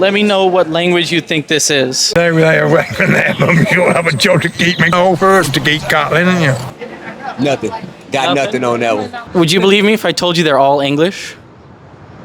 let me know what language you think this is. They reckon that, you'll have a joke to keep me over to keep Scotland, didn't you? Nothing. Got nothing on that one. Would you believe me if I told you they're all English?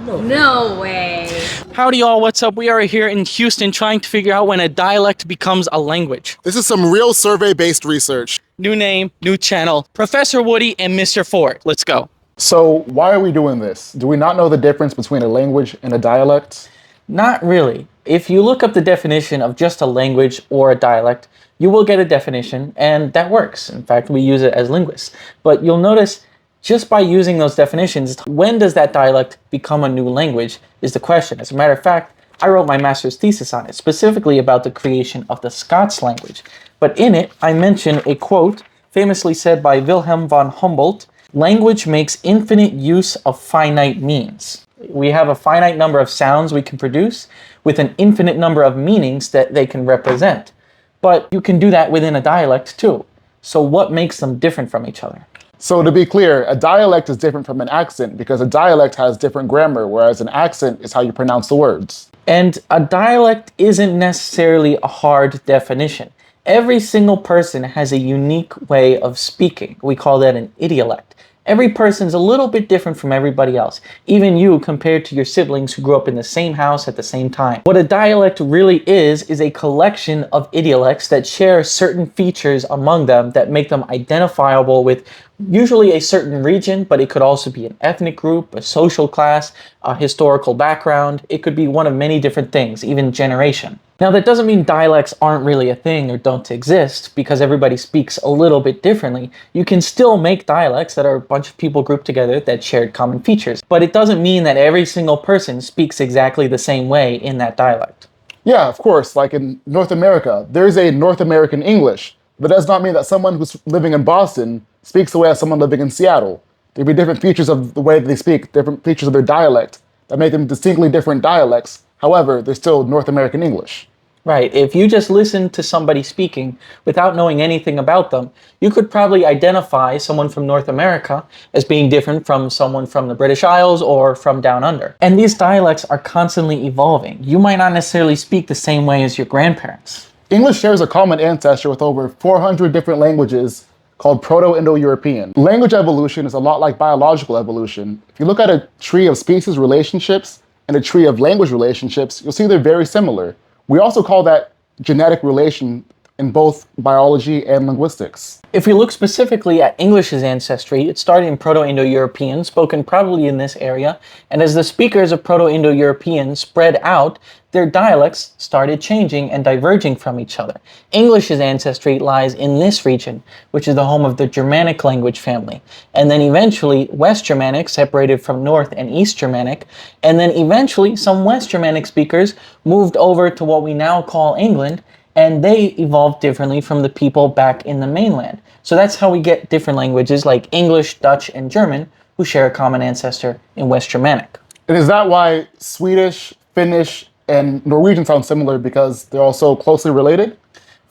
No way. Howdy y'all, what's up? We are here in Houston trying to figure out when a dialect becomes a language. This is some real survey-based research. New name, new channel, Professor Woody and Mr. Ford. Let's go. So why are we doing this? Do we not know the difference between a language and a dialect? Not really. If you look up the definition of just a language or a dialect, you will get a definition, and that works. In fact, we use it as linguists. But you'll notice just by using those definitions, when does that dialect become a new language is the question. As a matter of fact, I wrote my master's thesis on it, specifically about the creation of the Scots language. But in it, I mention a quote famously said by Wilhelm von Humboldt, "Language makes infinite use of finite means." We have a finite number of sounds we can produce with an infinite number of meanings that they can represent. But you can do that within a dialect too. So what makes them different from each other? So to be clear, a dialect is different from an accent because a dialect has different grammar, whereas an accent is how you pronounce the words. And a dialect isn't necessarily a hard definition. Every single person has a unique way of speaking. We call that an idiolect. Every person's a little bit different from everybody else, even you compared to your siblings who grew up in the same house at the same time. What a dialect really is a collection of idiolects that share certain features among them that make them identifiable with usually a certain region, but it could also be an ethnic group, a social class, a historical background. It could be one of many different things, even generation. Now, that doesn't mean dialects aren't really a thing or don't exist, because everybody speaks a little bit differently. You can still make dialects that are a bunch of people grouped together that shared common features, but it doesn't mean that every single person speaks exactly the same way in that dialect. Yeah, of course, like in North America, there's a North American English, but that does not mean that someone who's living in Boston speaks the way as someone living in Seattle. There'd be different features of the way they speak, different features of their dialect that make them distinctly different dialects. However, they're still North American English. Right. If you just listen to somebody speaking without knowing anything about them, you could probably identify someone from North America as being different from someone from the British Isles or from down under. And these dialects are constantly evolving. You might not necessarily speak the same way as your grandparents. English shares a common ancestor with over 400 different languages called Proto-Indo-European. Language evolution is a lot like biological evolution. If you look at a tree of species relationships and a tree of language relationships, you'll see they're very similar. We also call that genetic relation in both biology and linguistics. If we look specifically at English's ancestry, it started in Proto-Indo-European, spoken probably in this area, and as the speakers of Proto-Indo-European spread out, their dialects started changing and diverging from each other. English's ancestry lies in this region, which is the home of the Germanic language family, and then eventually West Germanic separated from North and East Germanic, and then eventually some West Germanic speakers moved over to what we now call England, and they evolved differently from the people back in the mainland. So that's how we get different languages like English, Dutch, and German, who share a common ancestor in West Germanic. And is that why Swedish, Finnish, and Norwegian sound similar because they're all so closely related?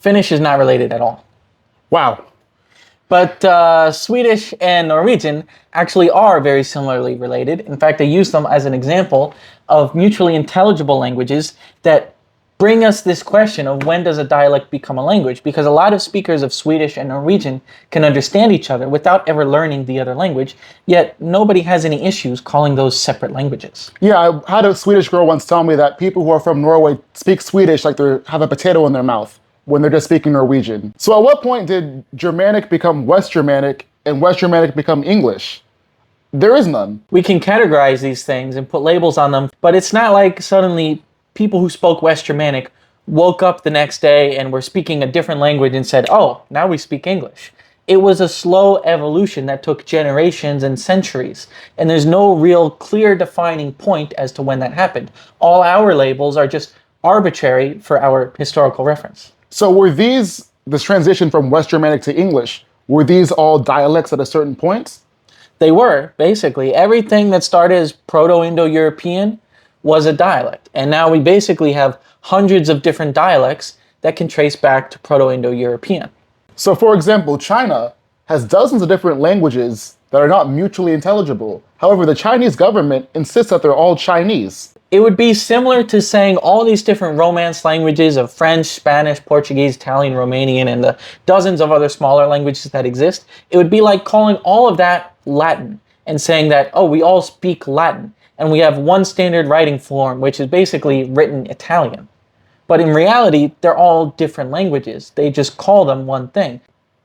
Finnish is not related at all. Wow. But Swedish and Norwegian actually are very similarly related. In fact, I use them as an example of mutually intelligible languages that bring us this question of when does a dialect become a language? Because a lot of speakers of Swedish and Norwegian can understand each other without ever learning the other language, yet nobody has any issues calling those separate languages. Yeah, I had a Swedish girl once tell me that people who are from Norway speak Swedish like they have a potato in their mouth when they're just speaking Norwegian. So at what point did Germanic become West Germanic and West Germanic become English? There is none. We can categorize these things and put labels on them, but it's not like suddenly people who spoke West Germanic woke up the next day and were speaking a different language and said, oh, now we speak English. It was a slow evolution that took generations and centuries, and there's no real clear defining point as to when that happened. All our labels are just arbitrary for our historical reference. So were this transition from West Germanic to English, were these all dialects at a certain point? They were, basically. Everything that started as Proto-Indo-European was a dialect. And now we basically have hundreds of different dialects that can trace back to Proto-Indo-European. So for example, China has dozens of different languages that are not mutually intelligible. However, the Chinese government insists that they're all Chinese. It would be similar to saying all these different Romance languages of French, Spanish, Portuguese, Italian, Romanian, and the dozens of other smaller languages that exist. It would be like calling all of that Latin and saying that, oh, we all speak Latin, and we have one standard writing form, which is basically written Italian. But in reality, they're all different languages. They just call them one thing.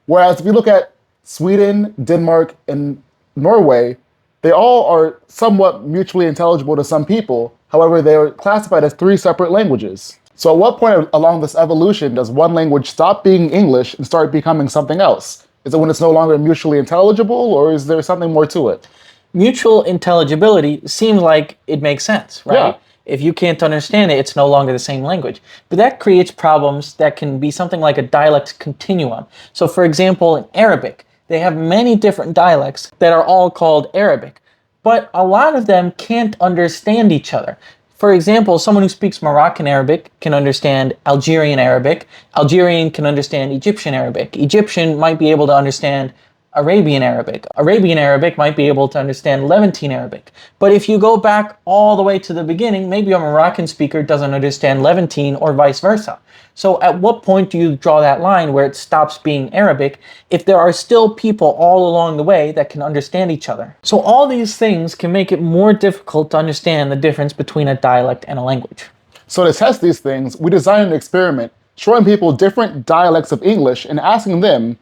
Whereas if you look at Sweden, Denmark, and Norway, they all are somewhat mutually intelligible to some people. However, they are classified as three separate languages. So at what point along this evolution does one language stop being English and start becoming something else? Is it when it's no longer mutually intelligible, or is there something more to it? Mutual intelligibility seems like it makes sense, right? Yeah. If you can't understand it, it's no longer the same language. But that creates problems that can be something like a dialect continuum. So for example, in Arabic, they have many different dialects that are all called Arabic, but a lot of them can't understand each other. For example, someone who speaks Moroccan Arabic can understand Algerian Arabic. Algerian can understand Egyptian Arabic. Egyptian might be able to understand Arabian Arabic. Arabian Arabic might be able to understand Levantine Arabic. But if you go back all the way to the beginning, maybe a Moroccan speaker doesn't understand Levantine or vice versa. So at what point do you draw that line where it stops being Arabic if there are still people all along the way that can understand each other? So all these things can make it more difficult to understand the difference between a dialect and a language. So to test these things, we designed an experiment showing people different dialects of English and asking them,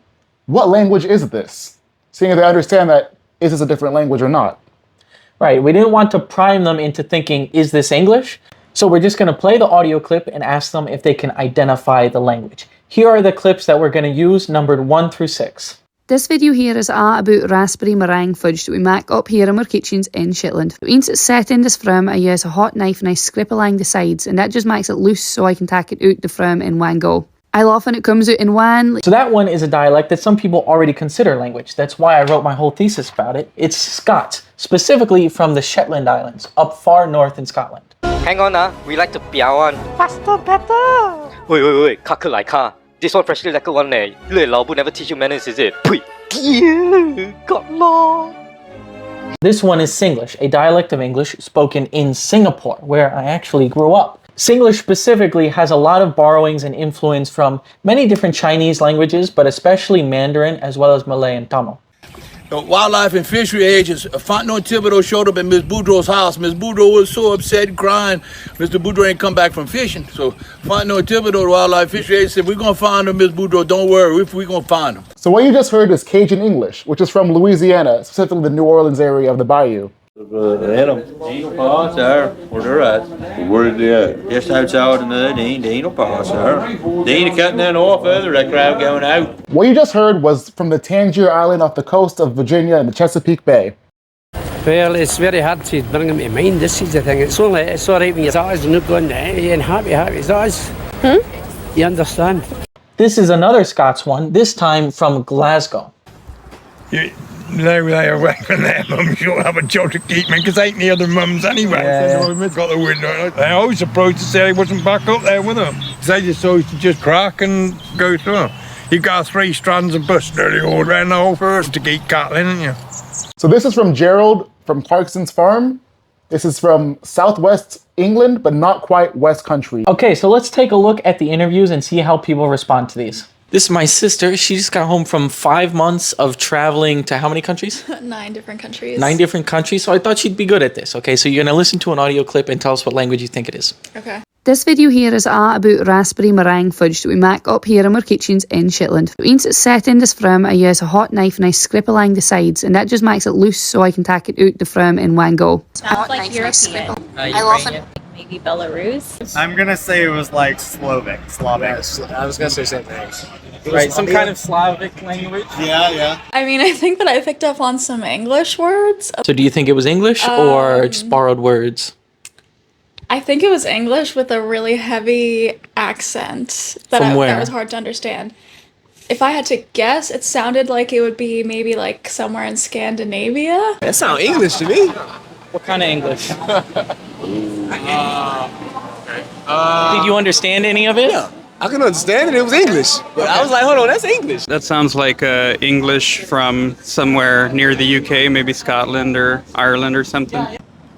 what language is this? Seeing if they understand that, is this a different language or not? Right, we didn't want to prime them into thinking, is this English? So we're just going to play the audio clip and ask them if they can identify the language. Here are the clips that we're going to use, numbered 1 through 6. This video here is about raspberry meringue fudge that we make up here in our kitchens in Shetland. Once it's set in this from, I use a hot knife and I scrape along the sides, and that just makes it loose so I can take it out the from in one go. I love when it comes out in one. So that one is a dialect that some people already consider language. That's why I wrote my whole thesis about it. It's Scots, specifically from the Shetland Islands, up far north in Scotland. Hang on, we like to piao one. Faster, better. Wait, 卡克来卡. This one freshly like one leh. 你老母 never teach you manners, is it? Pui. Got lost. This one is Singlish, a dialect of English spoken in Singapore, where I actually grew up. Singlish specifically has a lot of borrowings and influence from many different Chinese languages, but especially Mandarin as well as Malay and Tamil. The wildlife and fishery agents, Fontenot Thibodeau showed up at Miss Boudreaux's house. Miss Boudreaux was so upset, crying. Mr. Boudreaux ain't come back from fishing. So Fontenot Thibodeau, the wildlife fishery agent, said, we're going to find him, Miss Boudreaux. Don't worry, we're going to find him. So what you just heard is Cajun English, which is from Louisiana, specifically the New Orleans area of the bayou. Where is they at? Just outside the mud, they ain't no pass, sir. They ain't cutting that off either, that crowd going out. What you just heard was from the Tangier Island off the coast of Virginia in the Chesapeake Bay. Well, it's very hard to bring them to mind, this is the thing. It's all right when your eyes are not going there and happy eyes. You understand? This is another Scots one, this time from Glasgow. They away from their mums, you'll have a job to keep me, because they ain't the other mums anyway. Yeah. Got the window. They're always surprised to say I wasn't back up there with them. They just always just crack and go through. You got 3 strands of bush nearly all around the whole first to keep cattling, haven't you? So this is from Gerald from Clarkson's farm. This is from southwest England, but not quite West Country. Okay, so let's take a look at the interviews and see how people respond to these. This is my sister. She just got home from 5 months of traveling to how many countries? 9 different countries. 9 different countries. So I thought she'd be good at this. Okay, so you're going to listen to an audio clip and tell us what language you think it is. Okay. This video here is about raspberry meringue fudge that we make up here in our kitchens in Shetland. Once it's set in this from, I use a hot knife and I scrape along the sides, and that just makes it loose so I can take it out the from in one go. Sounds like European. I love it. Maybe Belarus. I'm gonna say it was like Slavic. I was gonna say same thing. Right, some kind of Slavic language? Yeah. I mean, I think that I picked up on some English words. So do you think it was English or just borrowed words? I think it was English with a really heavy accent From where? that was hard to understand. If I had to guess, it sounded like it would be maybe like somewhere in Scandinavia. That sounds English to me. What kind of English? Did you understand any of it? Yeah, I can understand it. It was English. But I was like, hold on, that's English. That sounds like English from somewhere near the UK, maybe Scotland or Ireland or something.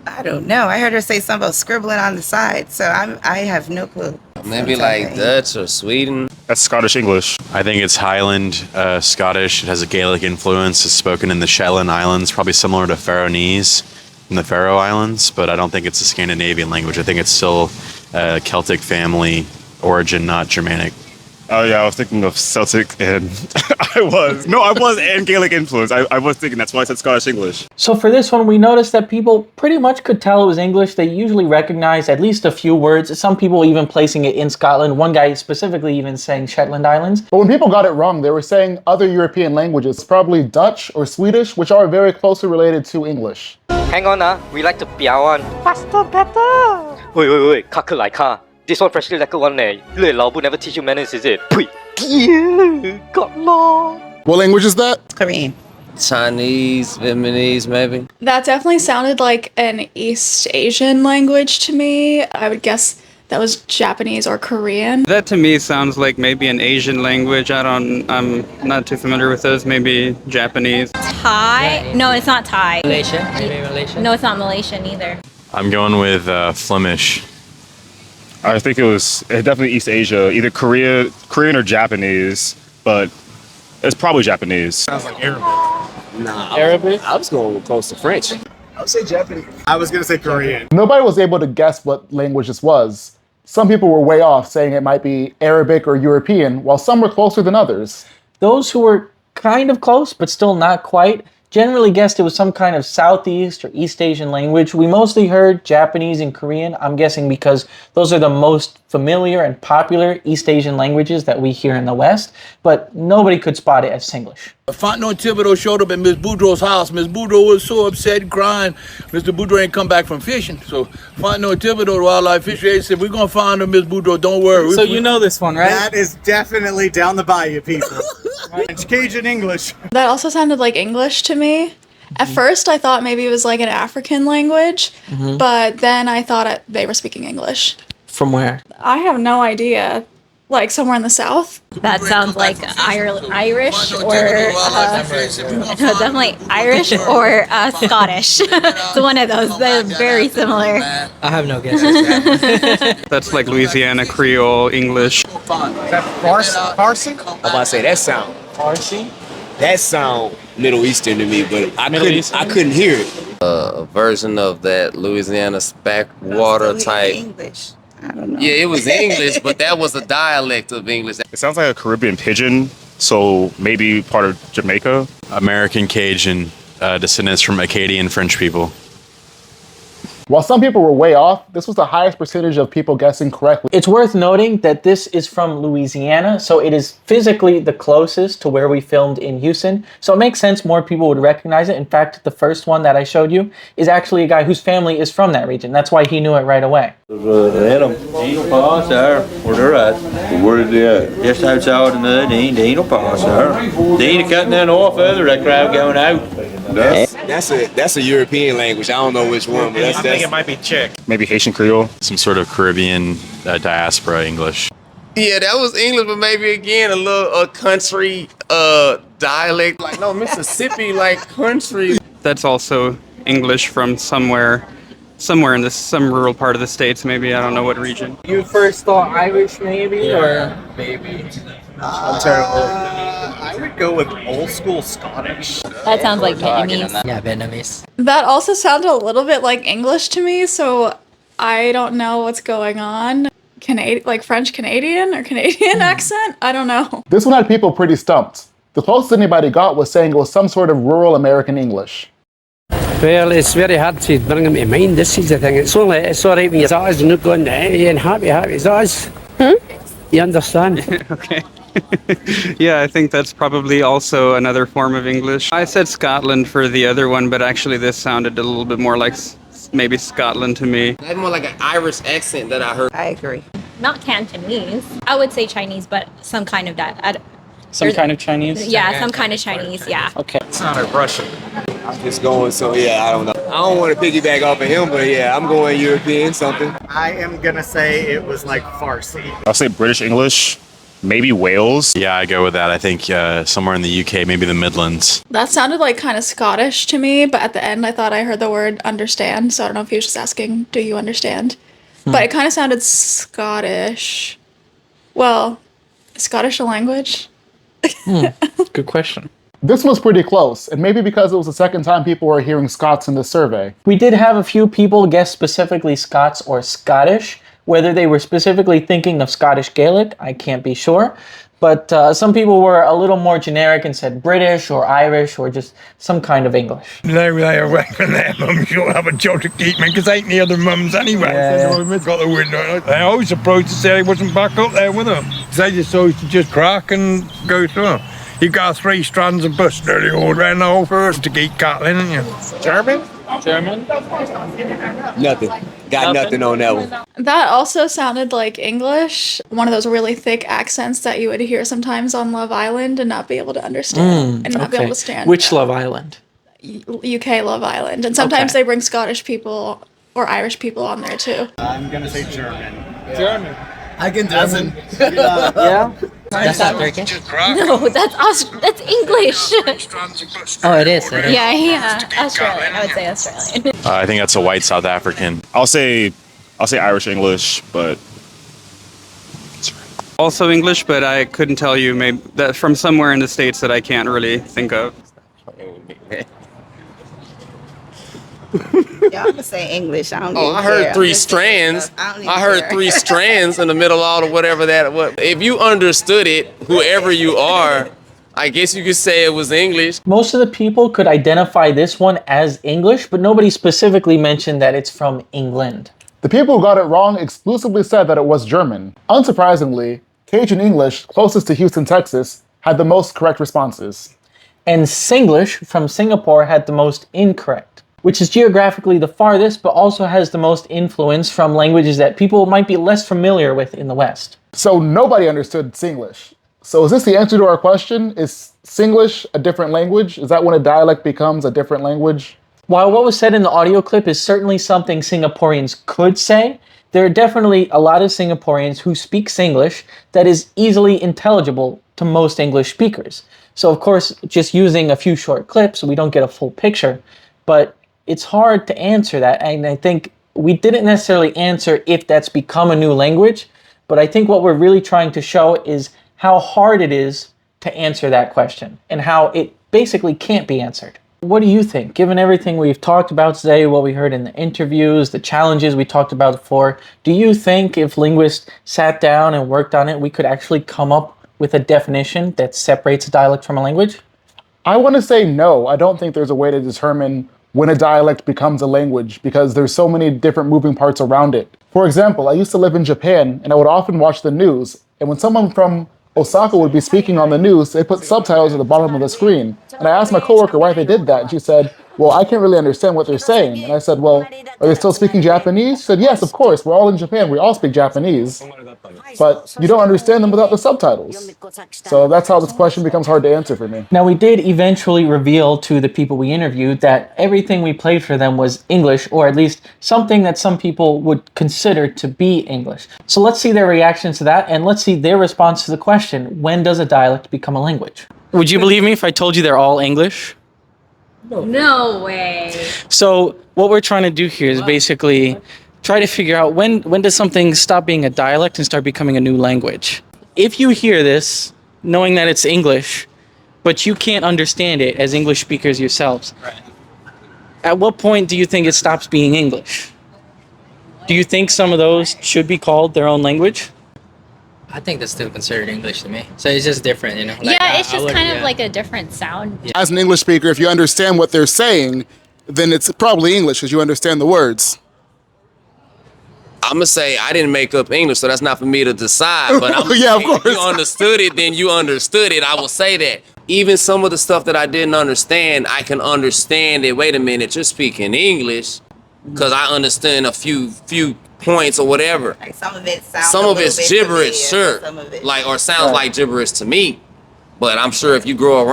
I don't know. I heard her say something about scribbling on the side, so I have no clue. Maybe like Dutch or Sweden. That's Scottish English. I think it's Highland Scottish. It has a Gaelic influence. It's spoken in the Shetland Islands, probably similar to Faroese in the Faroe Islands, but I don't think it's a Scandinavian language. I think it's still a Celtic family origin, not Germanic. Oh yeah, I was thinking of Celtic and and Gaelic influence. I was thinking, that's why I said Scottish English. So for this one, we noticed that people pretty much could tell it was English. They usually recognize at least a few words. Some people even placing it in Scotland. One guy specifically even saying Shetland Islands. But when people got it wrong, they were saying other European languages, probably Dutch or Swedish, which are very closely related to English. Hang on, we like to 表 one. Faster, better. Wait, 卡克来卡. This one freshly like one eh. 累老不 never teach you manners, is it? Pui. Yeah, got lost. What language is that? Korean. Chinese, Vietnamese, maybe. That definitely sounded like an East Asian language to me. I would guess that was Japanese or Korean. That to me sounds like maybe an Asian language. I'm not too familiar with those. Maybe Japanese. Thai? No, it's not Thai. Malaysian? Maybe Malaysian? No, it's not Malaysian either. I'm going with Flemish. I think it definitely East Asia, either Korean or Japanese, but it's probably Japanese. Sounds like Arabic. Nah. Arabic? I was going close to French. I would say Japanese. I was going to say Korean. Nobody was able to guess what language this was. Some people were way off, saying it might be Arabic or European, while some were closer than others. Those who were kind of close, but still not quite, generally guessed it was some kind of Southeast or East Asian language. We mostly heard Japanese and Korean, I'm guessing because those are the most familiar and popular East Asian languages that we hear in the West, but nobody could spot it as Singlish. Fontenot Thibodeau showed up at Miss Boudreaux's house. Miss Boudreaux was so upset, crying. Mr. Boudreaux ain't come back from fishing. So Fontenot Thibodeau, the wildlife fishery agent, said, we're going to find her, Miss Boudreaux, don't worry. So you know this one, right? That is definitely down the bayou, people. It's Cajun English. That also sounded like English to me. At first, I thought maybe it was like an African language, but then I thought they were speaking English. From where? I have no idea. Like somewhere in the south? That sounds like Irish or no, definitely Irish or Scottish. So one of those. They're very similar. I have no guesses. That's like Louisiana Creole English. Is that Farsi? I'm about to say that sound. Farsi? That sound Middle Eastern to me, but I couldn't hear it. A version of that Louisiana backwater type. English. I don't know. Yeah, it was English, but that was a dialect of English. It sounds like a Caribbean pidgin, so maybe part of Jamaica. American Cajun, descendants from Acadian French people. While some people were way off, this was the highest percentage of people guessing correctly. It's worth noting that this is from Louisiana, so it is physically the closest to where we filmed in Houston. So it makes sense more people would recognize it. In fact, the first one that I showed you is actually a guy whose family is from that region. That's why he knew it right away. Where they're at. Where are they at? Just outside in the Dino Pass there. They ain't cutting that off either, that crowd going out. That's a European language. I don't know which one, but I think it might be Czech. Maybe Haitian Creole. Some sort of Caribbean diaspora English. Yeah, that was English, but maybe again a country dialect. Like no Mississippi, like country. That's also English from somewhere in some rural part of the States, maybe. I don't know what region. You first thought Irish, maybe, or maybe. I'm terrible. I would go with old school Scottish. That sounds like Vietnamese. Yeah, Vietnamese. That also sounded a little bit like English to me, so I don't know what's going on. Like French Canadian or Canadian accent? I don't know. This one had people pretty stumped. The closest anybody got was saying it was some sort of rural American English. Well, it's very hard to bring them to mind, this is the thing. It's all right when your eyes are not going, and happy as eyes. You understand? Okay. Yeah, I think that's probably also another form of English. I said Scotland for the other one, but actually this sounded a little bit more like maybe Scotland to me. That's more like an Irish accent that I heard. I agree. Not Cantonese. I would say Chinese, but some kind of that. Some kind of Chinese? Yeah, some kind of Chinese, yeah. Okay. It sounded Russian. I'm just going, so yeah, I don't know. I don't want to piggyback off of him, but yeah, I'm going European something. I am going to say it was like Farsi. I'll say British English. Maybe Wales. Yeah, I go with that. I think somewhere in the UK, maybe the Midlands. That sounded like kind of Scottish to me, but at the end I thought I heard the word understand, so I don't know if he was just asking, do you understand? But it kind of sounded Scottish. Well, is Scottish a language? Good question. This was pretty close, and maybe because it was the second time people were hearing Scots in this survey. We did have a few people guess specifically Scots or Scottish. Whether they were specifically thinking of Scottish Gaelic, I can't be sure. But some people were a little more generic and said British or Irish or just some kind of English. They away from their mums, you'll have a job to keep me, because ain't the other mums anyway. Got the window. I was surprised to say he wasn't back up there with them. They just always to just crack and go through them. You got 3 strands of bus nearly all around the whole first to keep cattling, haven't you? German? Nothing. Got nothing on that one. That also sounded like English, one of those really thick accents that you would hear sometimes on Love Island and not be able to understand and not be able to stand. Which Love Island? UK Love Island. And sometimes they bring Scottish people or Irish people on there too. I'm gonna say German. German. I can German. Yeah? That's not Turkish? No, that's English. Oh, it is. Yeah, Australian. I would say Australian. I think that's a white South African. I'll say Irish English, but Also English, but I couldn't tell you maybe that from somewhere in the States that I can't really think of. Yeah, I'm gonna say English. I don't Oh, I heard 3 strands. I heard 3 strands in the middle of all of whatever that was. If you understood it, whoever you are, I guess you could say it was English. Most of the people could identify this one as English, but nobody specifically mentioned that it's from England. The people who got it wrong exclusively said that it was German. Unsurprisingly, Cajun English, closest to Houston, Texas, had the most correct responses. And Singlish from Singapore had the most incorrect, which is geographically the farthest, but also has the most influence from languages that people might be less familiar with in the West. So nobody understood Singlish. So is this the answer to our question? Is Singlish a different language? Is that when a dialect becomes a different language? While what was said in the audio clip is certainly something Singaporeans could say, there are definitely a lot of Singaporeans who speak Singlish that is easily intelligible to most English speakers. So of course, just using a few short clips, we don't get a full picture, but it's hard to answer that. And I think we didn't necessarily answer if that's become a new language, but I think what we're really trying to show is how hard it is to answer that question and how it basically can't be answered. What do you think? Given everything we've talked about today, what we heard in the interviews, the challenges we talked about before, do you think if linguists sat down and worked on it, we could actually come up with a definition that separates a dialect from a language? I want to say no. I don't think there's a way to determine when a dialect becomes a language because there's so many different moving parts around it. For example, I used to live in Japan and I would often watch the news, and when someone from Osaka would be speaking on the news, they put subtitles at the bottom of the screen. And I asked my coworker why they did that, and she said, well, I can't really understand what they're saying. And I said, well, are they still speaking Japanese? She said, yes, of course, we're all in Japan, we all speak Japanese. But you don't understand them without the subtitles. So that's how this question becomes hard to answer for me. Now, we did eventually reveal to the people we interviewed that everything we played for them was English, or at least something that some people would consider to be English. So let's see their reactions to that, and let's see their response to the question, when does a dialect become a language? Would you believe me if I told you they're all English? No way. So what we're trying to do here is basically try to figure out when does something stop being a dialect and start becoming a new language. If you hear this, knowing that it's English, but you can't understand it as English speakers yourselves, at what point do you think it stops being English? Do you think some of those should be called their own language? I think that's still considered English to me. So it's just different, you know? Like, yeah, it's just kind of like a different sound. As an English speaker, if you understand what they're saying, then it's probably English because you understand the words. I'm gonna say I didn't make up English, so that's not for me to decide. But yeah, of course. If you understood it, then you understood it. I will say that. Even some of the stuff that I didn't understand, I can understand it. Wait a minute, you're speaking English, because I understand a few points or whatever. Like some of it sounds. Some of it's gibberish, sure. Like or sounds like gibberish to me. But I'm sure if you grow up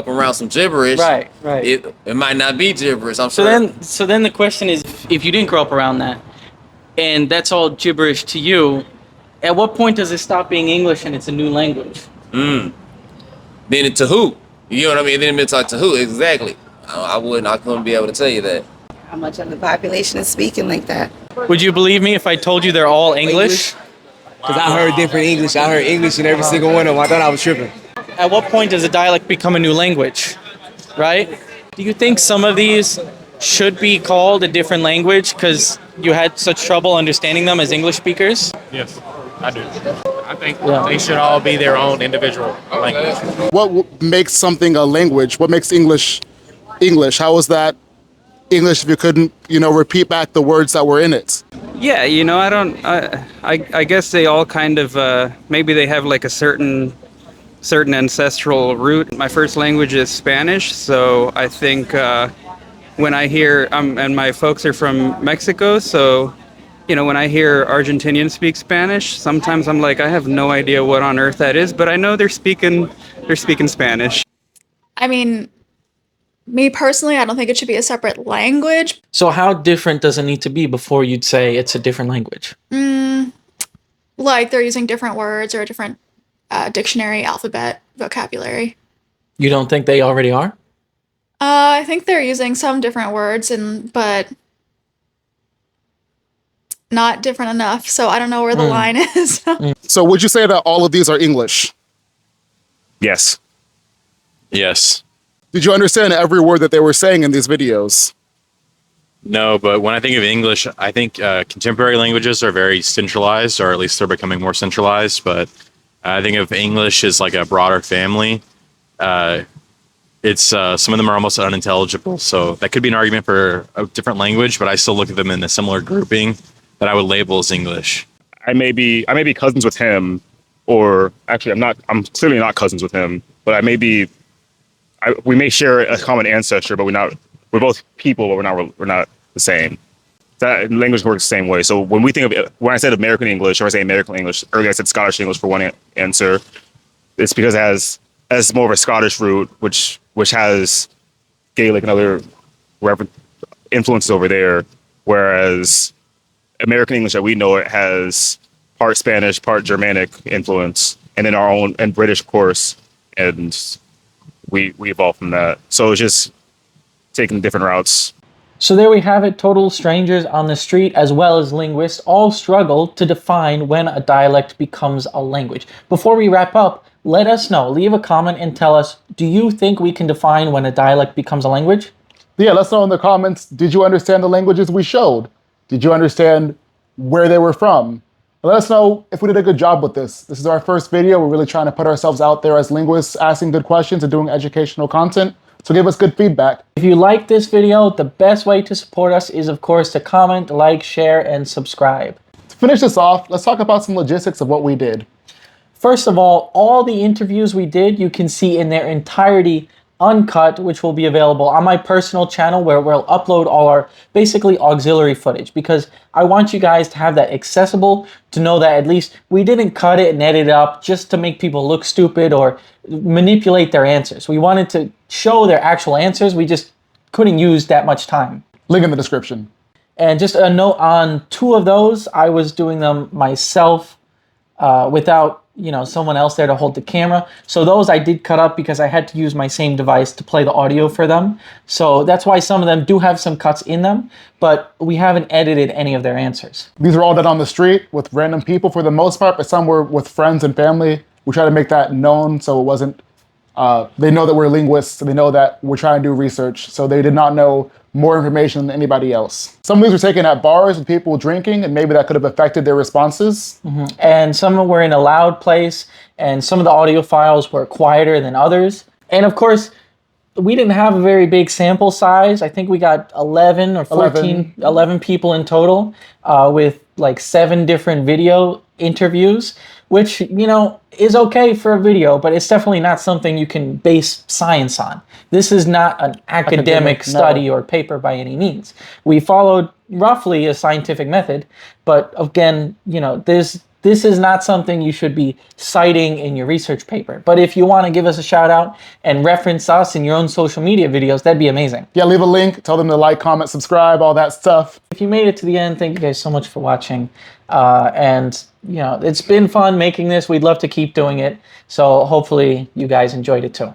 around some gibberish, right. It might not be gibberish. I'm sure. So then the question is, if you didn't grow up around that, and that's all gibberish to you, At what point does it stop being English and it's a new language? Then it to who? You know what I mean? Then it's like to who exactly? I couldn't be able to tell you that. How much of the population is speaking like that? Would you believe me if I told you they're all English? Because I heard different English. I heard English in every single one of them. I thought I was tripping. At what point does a dialect become a new language, right? Do you think some of these should be called a different language because you had such trouble understanding them as English speakers? Yes, I do. I think they should all be their own individual language. What makes something a language? What makes English English? How is that English if you couldn't, repeat back the words that were in it? Yeah, I guess they all kind of, maybe they have like a certain ancestral root. My first language is Spanish, so I think when I hear, and my folks are from Mexico, so, when I hear Argentinians speak Spanish, sometimes I'm like, I have no idea what on earth that is, but I know they're speaking Spanish. I mean, me personally, I don't think it should be a separate language. So how different does it need to be before you'd say it's a different language? Like they're using different words or a different dictionary, alphabet, vocabulary. You don't think they already are? I think they're using some different words, but not different enough. So I don't know where the line is. So would you say that all of these are English? Yes. Yes. Did you understand every word that they were saying in these videos? No, but when I think of English, I think contemporary languages are very centralized, or at least they're becoming more centralized. But I think of English as like a broader family. It's some of them are almost unintelligible. So that could be an argument for a different language, but I still look at them in a similar grouping that I would label as English. I may be cousins with him, or actually I'm clearly not cousins with him, but we may share a common ancestor, but we're both people, but we're not the same. That language works the same way. So when I said American English, or I say American English, earlier I said Scottish English for one answer, it's because it has more of a Scottish root, which has Gaelic and other influences over there, whereas American English that we know it has part Spanish, part Germanic influence, and then our own, and British, of course, and we evolved from that. So it's just taking different routes. So there we have it. Total strangers on the street, as well as linguists, all struggle to define when a dialect becomes a language. Before we wrap up, let us know. Leave a comment and tell us, do you think we can define when a dialect becomes a language? Yeah, let us know in the comments. Did you understand the languages we showed? Did you understand where they were from? Let us know if we did a good job with this. This is our first video. We're really trying to put ourselves out there as linguists, asking good questions and doing educational content. So give us good feedback. If you like this video, the best way to support us is, of course, to comment, like, share, and subscribe. To finish this off, let's talk about some logistics of what we did. First of all the interviews we did, you can see in their entirety uncut, which will be available on my personal channel, where we'll upload all our basically auxiliary footage, because I want you guys to have that accessible, to know that at least we didn't cut it and edit it up just to make people look stupid or manipulate their answers. We wanted to show their actual answers. We just couldn't use that much time. Link in the description. And just a note on 2 of those, I was doing them myself without someone else there to hold the camera. So those I did cut up because I had to use my same device to play the audio for them. So that's why some of them do have some cuts in them, but we haven't edited any of their answers. These are all done on the street with random people for the most part, but some were with friends and family. We try to make that known so it wasn't, they know that we're linguists, and they know that we're trying to do research, so they did not know more information than anybody else. Some of these were taken at bars with people drinking, and maybe that could have affected their responses. And some were in a loud place, and some of the audio files were quieter than others. And of course, we didn't have a very big sample size. I think we got 11 or 14, 11 people in total, with like 7 different video interviews, which, is okay for a video, but it's definitely not something you can base science on. This is not an academic study or paper by any means. We followed roughly a scientific method, but again, there's this is not something you should be citing in your research paper. But if you want to give us a shout out and reference us in your own social media videos, that'd be amazing. Yeah, leave a link, tell them to like, comment, subscribe, all that stuff. If you made it to the end, thank you guys so much for watching. And, you know, it's been fun making this. We'd love to keep doing it. So hopefully you guys enjoyed it too.